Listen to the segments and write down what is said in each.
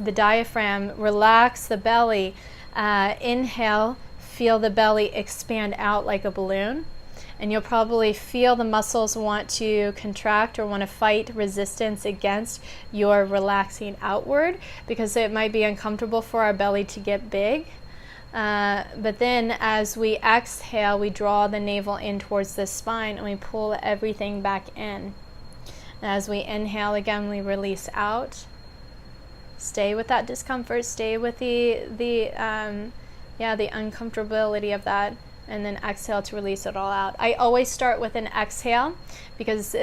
the diaphragm, relax the belly. Inhale, feel the belly expand out like a balloon. And you'll probably feel the muscles want to contract or want to fight resistance against your relaxing outward, because it might be uncomfortable for our belly to get big. But then as we exhale, we draw the navel in towards the spine and we pull everything back in. And as we inhale again, we release out. Stay with that discomfort, stay with the uncomfortability of that. And then exhale to release it all out. I always start with an exhale, because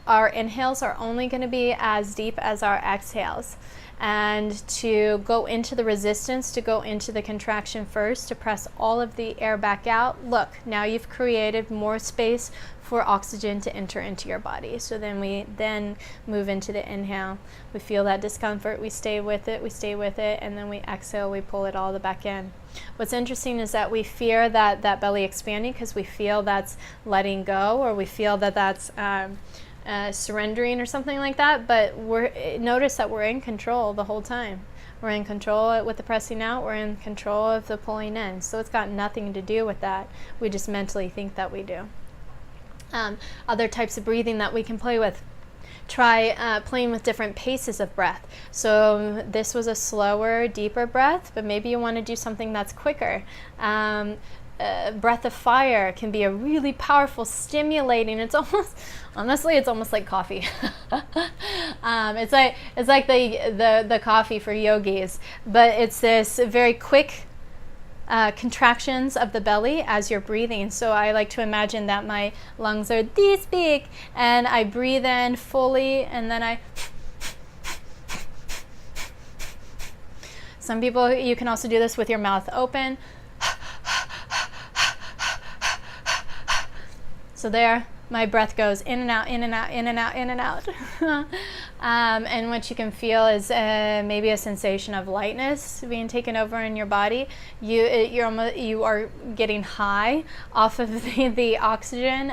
our inhales are only going to be as deep as our exhales. And to go into the resistance, to go into the contraction first, to press all of the air back out, look, now you've created more space for oxygen to enter into your body. So then we move into the inhale. We feel that discomfort, we stay with it, and then we exhale, we pull it all back in. What's interesting is that we fear that belly expanding because we feel that's letting go, or we feel that that's surrendering or something like that, but notice that we're in control the whole time. We're in control with the pressing out, we're in control of the pulling in. So it's got nothing to do with that. We just mentally think that we do. Other types of breathing that we can play with. Try playing with different paces of breath. So this was a slower, deeper breath, but maybe you want to do something that's quicker. Breath of fire can be a really powerful, stimulating. It's almost like coffee. It's like the coffee for yogis, but it's this very quick contractions of the belly as you're breathing. So I like to imagine that my lungs are this big and I breathe in fully, and then some people, you can also do this with your mouth open. So there, my breath goes in and out, in and out, in and out, in and out. And what you can feel is maybe a sensation of lightness being taken over in your body. You are getting high off of the oxygen.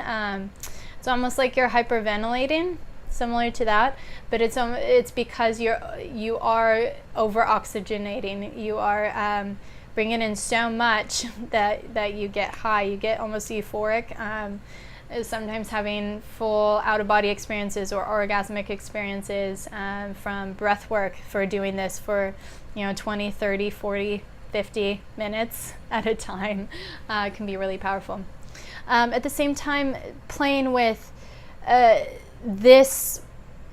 It's almost like you're hyperventilating, similar to that, but it's because you are over oxygenating. You are bringing in so much that you get high. You get almost euphoric. Sometimes having full out-of-body experiences or orgasmic experiences from breath work for doing this for 20, 30, 40, 50 minutes at a time can be really powerful. At the same time, playing with this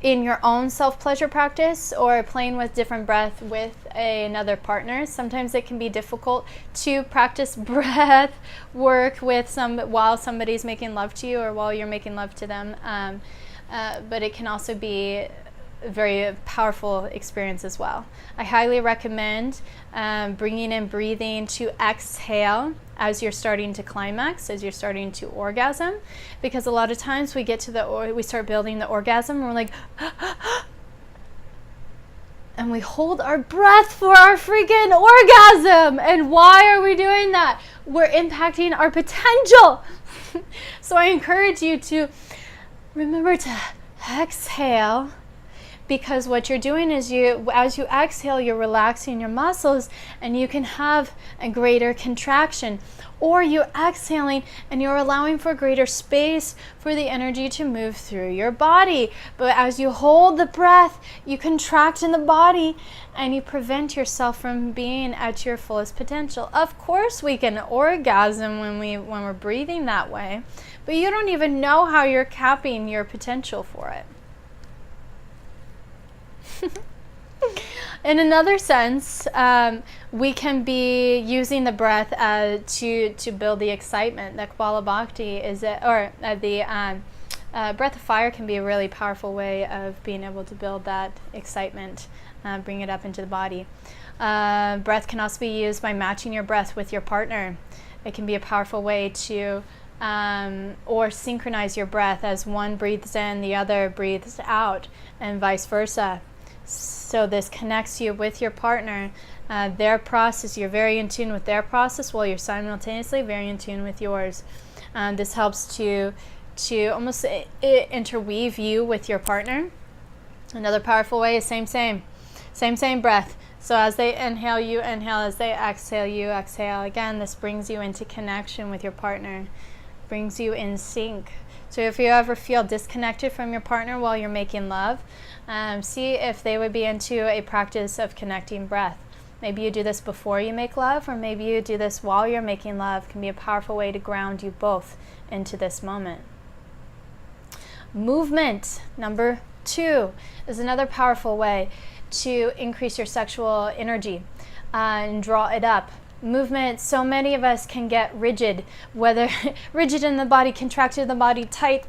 in your own self-pleasure practice, or playing with different breath with another partner. Sometimes it can be difficult to practice breath work while somebody's making love to you or while you're making love to them. But it can also be a very powerful experience as well. I highly recommend bringing in breathing to exhale as you're starting to climax, as you're starting to orgasm, because a lot of times we get to we start building the orgasm and we're like and we hold our breath for our freaking orgasm. And why are we doing that? We're impacting our potential. So I encourage you to remember to exhale, because what you're doing is as you exhale, you're relaxing your muscles and you can have a greater contraction. Or you're exhaling and you're allowing for greater space for the energy to move through your body. But as you hold the breath, you contract in the body and you prevent yourself from being at your fullest potential. Of course we can orgasm when we're breathing that way, but you don't even know how you're capping your potential for it. In another sense, we can be using the breath to build the excitement. The Kapala Bhakti the breath of fire can be a really powerful way of being able to build that excitement, bring it up into the body. Breath can also be used by matching your breath with your partner. It can be a powerful way to or synchronize your breath. As one breathes in, the other breathes out, and vice versa. So this connects you with your partner, their process. You're very in tune with their process while you're simultaneously very in tune with yours. This helps to almost interweave you with your partner. Another powerful way is same breath. So as they inhale, you inhale. As they exhale, you exhale. Again, this brings you into connection with your partner, brings you in sync. So if you ever feel disconnected from your partner while you're making love, see if they would be into a practice of connecting breath. Maybe you do this before you make love, or maybe you do this while you're making love. It can be a powerful way to ground you both into this moment. Movement, number 2, is another powerful way to increase your sexual energy and draw it up. Movement, so many of us can get rigid, whether rigid in the body, contracted in the body, tight.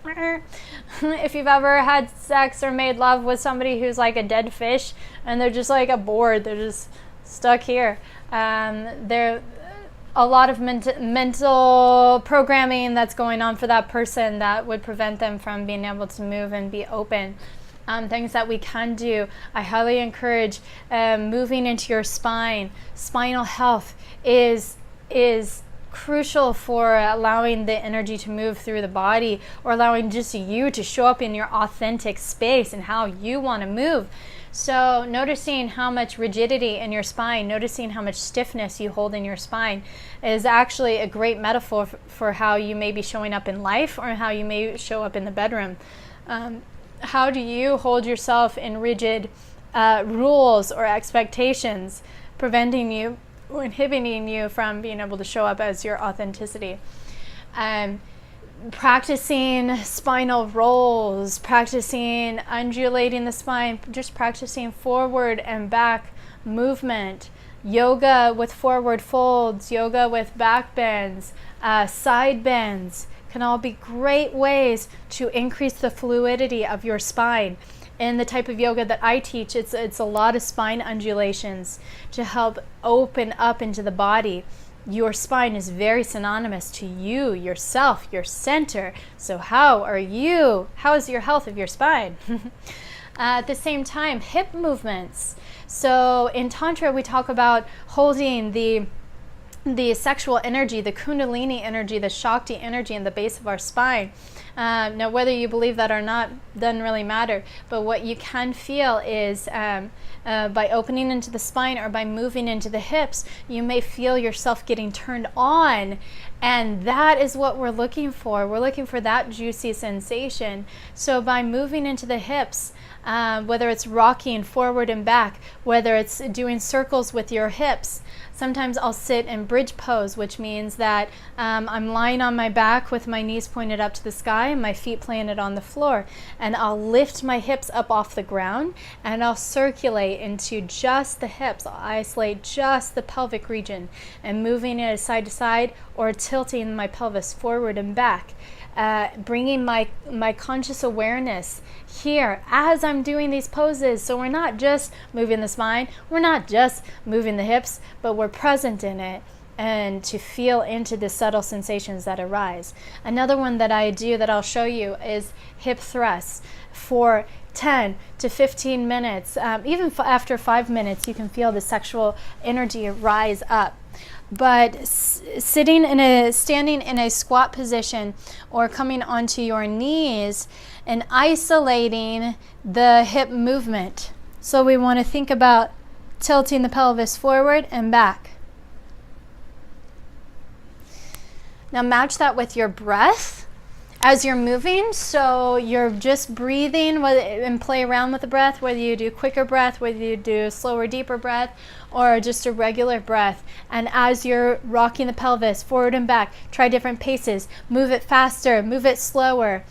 If you've ever had sex or made love with somebody who's like a dead fish and they're just like a board, they're just stuck here. There a lot of mental programming that's going on for that person that would prevent them from being able to move and be open. Things that we can do. I highly encourage moving into your spine. Spinal health is crucial for allowing the energy to move through the body, or allowing just you to show up in your authentic space and how you want to move. So noticing how much rigidity in your spine, noticing how much stiffness you hold in your spine is actually a great metaphor for how you may be showing up in life, or how you may show up in the bedroom. How do you hold yourself in rigid rules or expectations, preventing you or inhibiting you from being able to show up as your authenticity? Practicing spinal rolls, practicing undulating the spine, just practicing forward and back movement. Yoga with forward folds, yoga with back bends, side bends, can all be great ways to increase the fluidity of your spine. In the type of yoga that I teach, it's a lot of spine undulations to help open up into the body. Your spine is very synonymous to you, yourself, your center. So how are you? How is your health of your spine? At the same time, hip movements. So in Tantra, we talk about holding the sexual energy, the kundalini energy, the shakti energy in the base of our spine. Now, whether you believe that or not doesn't really matter, but what you can feel is by opening into the spine or by moving into the hips, you may feel yourself getting turned on, and that is what we're looking for. We're looking for that juicy sensation. So by moving into the hips, whether it's rocking forward and back, whether it's doing circles with your hips. Sometimes I'll sit in bridge pose, which means that I'm lying on my back with my knees pointed up to the sky and my feet planted on the floor. And I'll lift my hips up off the ground and I'll circulate into just the hips. I'll isolate just the pelvic region and moving it side to side or tilting my pelvis forward and back. Bringing my conscious awareness here as I'm doing these poses. So we're not just moving the spine, we're not just moving the hips, but we're present in it and to feel into the subtle sensations that arise. Another one that I do that I'll show you is hip thrusts for 10 to 15 minutes. Even after 5 minutes, you can feel the sexual energy rise up. But standing in a squat position or coming onto your knees and isolating the hip movement. So we want to think about tilting the pelvis forward and back. Now match that with your breath as you're moving. So you're just breathing and play around with the breath, whether you do quicker breath, whether you do slower, deeper breath, or just a regular breath. And as you're rocking the pelvis forward and back, try different paces. Move it faster, move it slower.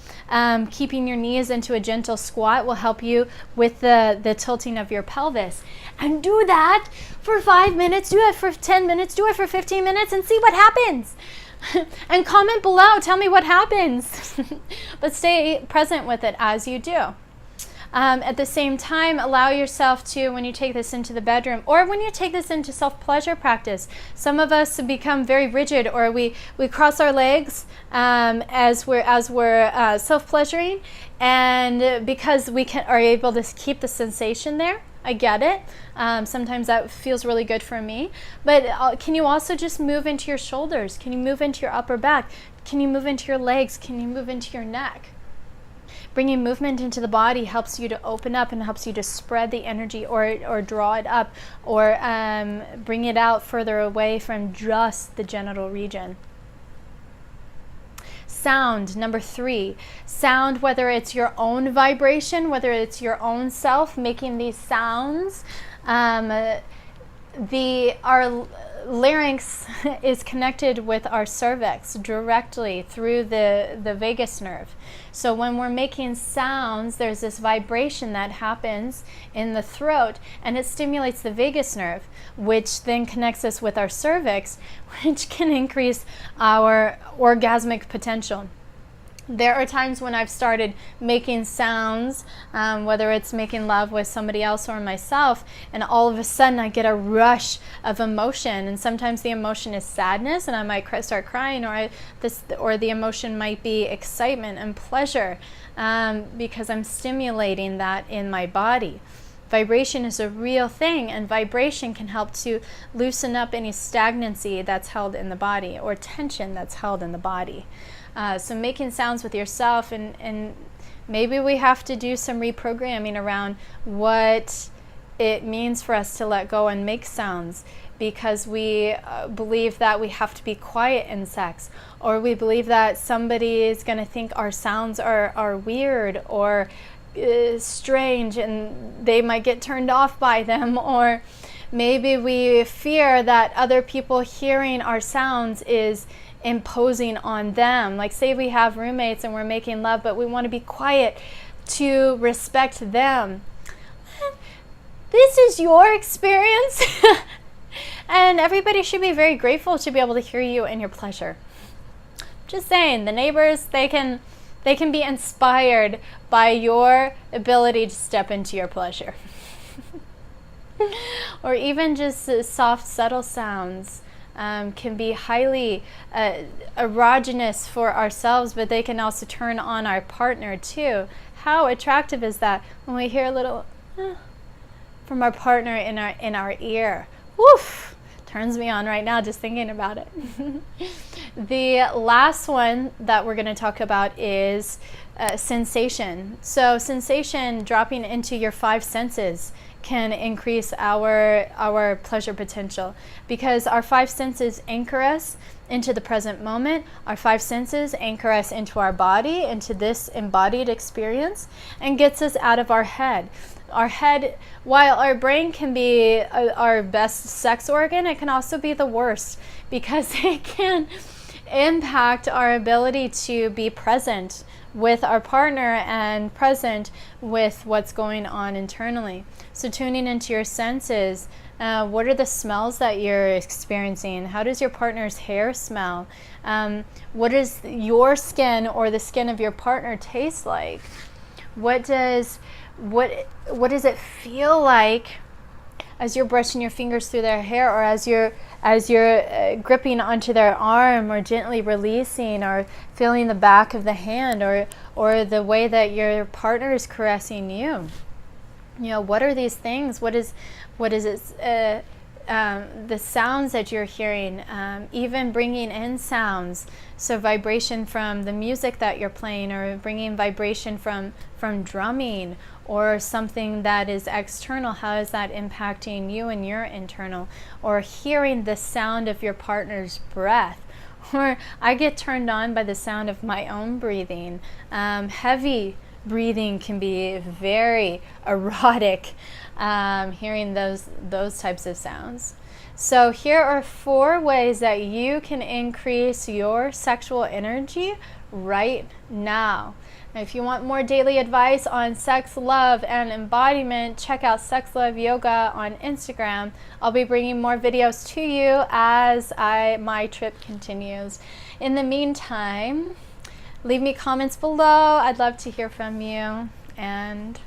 Keeping your knees into a gentle squat will help you with the tilting of your pelvis. And do that for 5 minutes, do it for 10 minutes, do it for 15 minutes, and see what happens. And comment below, tell me what happens. But stay present with it as you do. At the same time, allow yourself to, when you take this into the bedroom, or when you take this into self-pleasure practice, some of us become very rigid, or we cross our legs as we're self-pleasuring, and because we are able to keep the sensation there. I get it. Sometimes that feels really good for me. But can you also just move into your shoulders? Can you move into your upper back? Can you move into your legs? Can you move into your neck? Bringing movement into the body helps you to open up and helps you to spread the energy, or draw it up, or bring it out further away from just the genital region. Sound, number 3. Sound, whether it's your own vibration, whether it's your own self making these sounds. Our larynx is connected with our cervix directly through the vagus nerve. So when we're making sounds, there's this vibration that happens in the throat, and it stimulates the vagus nerve, which then connects us with our cervix, which can increase our orgasmic potential. There are times when I've started making sounds, whether it's making love with somebody else or myself, and all of a sudden I get a rush of emotion. And sometimes the emotion is sadness, and I might start crying, or the emotion might be excitement and pleasure, because I'm stimulating that in my body. Vibration is a real thing, and vibration can help to loosen up any stagnancy that's held in the body, or tension that's held in the body. So making sounds with yourself, and maybe we have to do some reprogramming around what it means for us to let go and make sounds, because we believe that we have to be quiet in sex, or we believe that somebody is going to think our sounds are weird or strange and they might get turned off by them, or maybe we fear that other people hearing our sounds is imposing on them. Like, say we have roommates and we're making love, but we want to be quiet to respect them. This is your experience. And everybody should be very grateful to be able to hear you and your pleasure. Just saying, the neighbors, they can be inspired by your ability to step into your pleasure. Or even just soft, subtle sounds can be highly erogenous for ourselves, but they can also turn on our partner too. How attractive is that when we hear a little from our partner in our ear? Woof! Turns me on right now just thinking about it. The last one that we're going to talk about is sensation. So sensation, dropping into your 5 senses, can increase our pleasure potential, because our 5 senses anchor us into the present moment. Our 5 senses anchor us into our body, into this embodied experience, and gets us out of our head. Our head, while our brain can be our best sex organ, it can also be the worst, because it can impact our ability to be present with our partner and present with what's going on internally. So tuning into your senses, what are the smells that you're experiencing? How does your partner's hair smell? What does your skin or the skin of your partner taste like? What does it feel like as you're brushing your fingers through their hair, or as you're gripping onto their arm, or gently releasing, or feeling the back of the hand, or the way that your partner is caressing you? You know, what are these things? What is it? The sounds that you're hearing, even bringing in sounds, so vibration from the music that you're playing, or bringing vibration from drumming, or something that is external. How is that impacting you and your internal? Or hearing the sound of your partner's breath. Or I get turned on by the sound of my own breathing. Heavy breathing can be very erotic, hearing those types of sounds. So here are 4 ways that you can increase your sexual energy right now. Now, if you want more daily advice on sex, love, and embodiment, check out SexLoveYoga on Instagram. I'll be bringing more videos to you as my trip continues. In the meantime, leave me comments below. I'd love to hear from you, and